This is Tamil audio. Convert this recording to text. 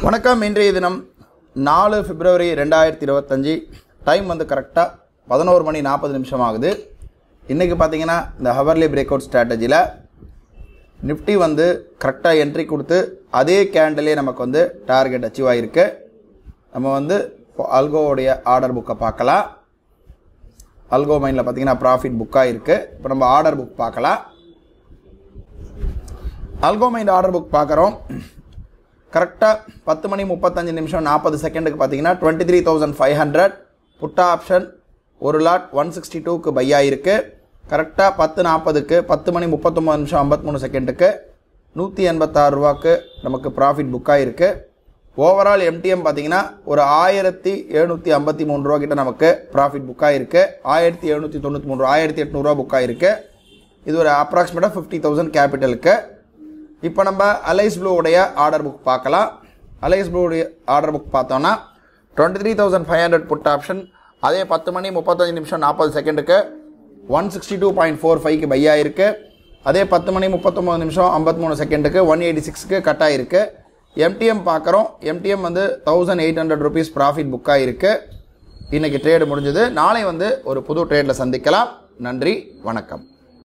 வணக்கம். இன்றைய தினம் 4 பிப்ரவரி 2025. டைம் வந்து கரெக்டாக 11 மணி 40 நிமிஷம் ஆகுது. இன்றைக்கி பார்த்தீங்கன்னா இந்த ஹவர்லி பிரேக் அவுட் ஸ்ட்ராட்டஜியில் நிஃப்டி வந்து கரெக்டாக என்ட்ரி கொடுத்து அதே கேண்டிலே நமக்கு வந்து டார்கெட் அச்சீவ் ஆகிருக்கு. நம்ம வந்து அல்கோவுடைய ஆர்டர் புக்கை பார்க்கலாம். அல்கோ மைண்டில் பார்த்தீங்கன்னா ப்ராஃபிட் புக்காக இருக்குது. இப்போ நம்ம ஆர்டர் புக் பார்க்கலாம். அல்கோ மைண்ட் ஆர்டர் புக் பார்க்குறோம். கரெக்டாக 10 மணி 35 நிமிஷம் 40 செகண்டுக்கு பார்த்தீங்கன்னா 23,500 புட்டா ஆப்ஷன் ஒரு லாட் 162க்கு பை ஆகிருக்கு. கரெக்டாக 10:40க்கு 10 மணி 39 நிமிஷம் 53 செகண்டுக்கு 186 ரூபாய்க்கு நமக்கு ப்ராஃபிட் புக்காக இருக்குது. ஓவரால் எம்டிஎம் பார்த்தீங்கன்னா ஒரு 1753 ரூபா கிட்ட நமக்கு ப்ராஃபிட் புக்காக இருக்குது. 1793 1800 ரூபா புக்காக இருக்குது. இது ஒரு அப்ராக்சிமேட்டாக 50,000 கேபிட்டலுக்கு. இப்போ நம்ம அலைஸ் ப்ளூவுடைய ஆர்டர் புக் பார்க்கலாம். அலைஸ் ப்ளூவுடைய ஆர்டர் புக் பார்த்தோன்னா 23,500 புட் ஆப்ஷன் அதே 10 மணி 35 நிமிஷம் 40 செகண்டுக்கு 162.45க்கு பை ஆகிருக்கு. அதே 10 மணி 39 நிமிஷம் 53 செகண்டுக்கு 186க்கு கட் ஆகிருக்கு. எம்டிஎம் பார்க்குறோம். எம்டிஎம் வந்து 1800 ருபீஸ் ப்ராஃபிட் புக்காக இருக்குது. இன்றைக்கி ட்ரேடு முடிஞ்சது. நாளை வந்து ஒரு புது ட்ரேடில் சந்திக்கலாம். நன்றி, வணக்கம்.